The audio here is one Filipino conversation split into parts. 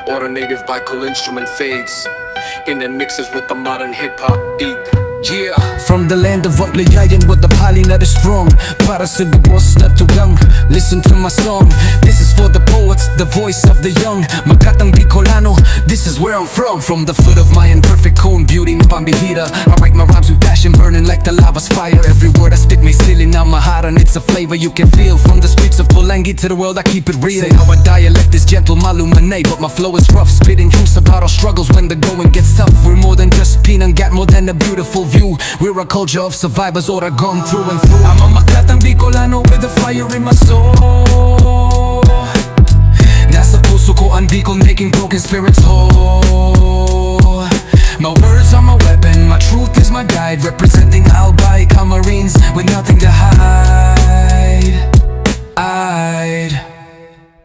or a native Bicol instrument fades in and mixes with the modern hip-hop beat. Yeah. From the land of Azzly with the pali that is strong, para sa gabos na tugang. Listen to my song, this is for the poets, the voice of the young. Makatang Bicolano, this is where I'm from. From the foot of Mayon, perfect cone, beauty na pambihira. I write my rhymes with passion, burning like the lava's fire. Every word I spit may sili na maharan. It's a flavor you can feel. From the streets of Pulangi to the world, I keep it real. Say how a dialect is gentle, malumanay, but my flow is rough. Spitting truths about our struggles when the going gets tough. We're more than just pinanggat, more than a beautiful view. We're a culture of survivors, all are gone through and through. I'm a Makatang Bicolano with a fire in my soul. Nasa puso ko ang Bicol, making broken spirits whole. My words are my weapon, my truth is my guide. Representing Albay Camarines with nothing to hide.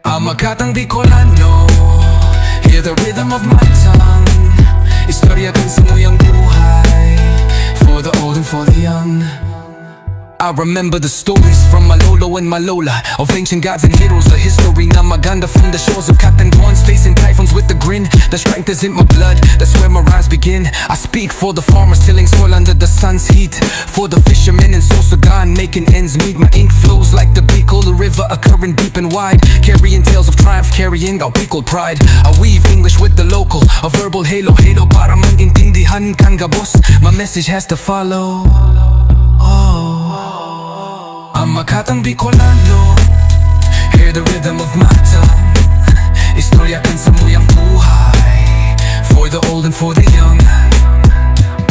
I'm Makatang Bicolano, hear the rhythm of my tongue. Istorya kan sa nguyang buhay, for the old and for the young. I remember the stories from my lolo and my lola, of ancient gods and heroes, the history na maganda from the shores of Catanduans, facing typhoons with a grin. The strength is in my blood, that's where my rhymes begin. I speak for the farmers tilling soil under the sun's heat, for the fishermen in Sosagan making ends meet. My ink flows like the Bicol, a river occurring deep and wide, carrying tales of triumph, carrying our Bicol pride. I weave English with the local, a verbal halo para maintindihan kang gabos. My message has to follow. I'm Makatang Bicolano, hear the rhythm of my tongue. Istorya kan sa muyang buhay, for the old and for the young.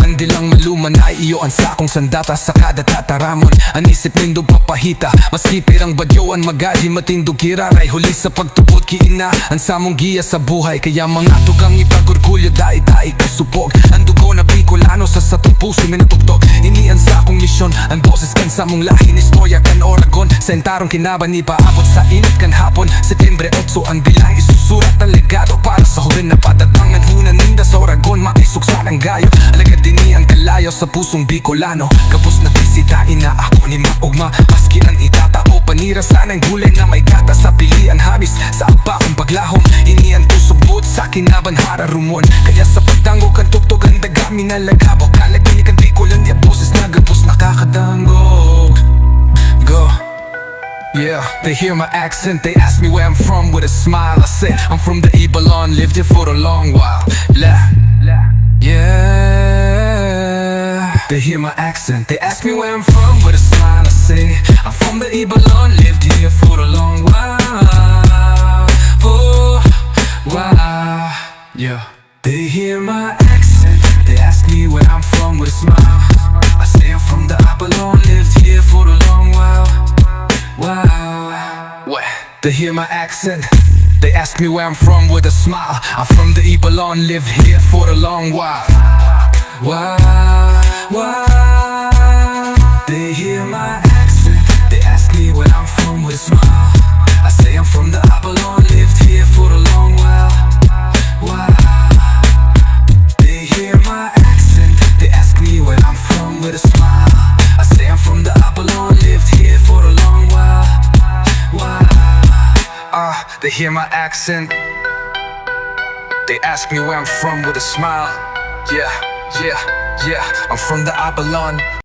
Andi lang maluman ay iyo ang sakong sandata sa kada tataramon. Ang isip nindog papahita, maski pirang badyoan magadi matindog kiraray. Huli sa pagtupod kiina ang samong giya sa buhay. Kaya mga tugang ipagorgulyo dai-dai kasupog. Ang dugo na Bicolano sa satong puso minatugtog. Inian sa akong misyon, ang boses kan sa mong lahi. Istorya kan Oragon, sa entarong kinaban ipaabot sa init kan hapon. Setyembre 8 ang bilang isusurat ang legado para sa huli na patatangan. Hunan ninda sa Oragon, maisuksa ng gayo. Alagad din ang kalayo sa pusong Bicolano. Kapos na bisitahin na ako ni maugma, maski ang itatao panira sanang gulay na may gata sa pilian habis sa abakong paglahom. Inian tusubot sa kinaban hararumon, kaya sa pagtango kan tugtog ang dagami na lagabo. Kalagini kan Bicolan niya boses na gapos nakakatango. Go. Yeah, they hear my accent, they ask me where I'm from with a smile. I say, I'm from the Ibalon, lived here for a long while. Yeah, they hear my accent, they ask me where I'm from with a smile. I say, I'm from the Ibalon, lived here for a long while. Oh, wow, yeah. They hear my accent, they ask me where I'm from with a smile. I say I'm from the Ibalon, lived here for a long while. Wow, what? They hear my accent, they ask me where I'm from with a smile. I'm from the Ibalon, lived here for a long while. Wow. They hear my accent, they ask me where I'm from with a smile. I say I'm from the Ibalon, lived here for a long while. Wow. They hear my accent, they ask me where I'm from with a smile. I say I'm from the Ibalon, lived here for a long while. They hear my accent, they ask me where I'm from with a smile. Yeah, I'm from the Abalon.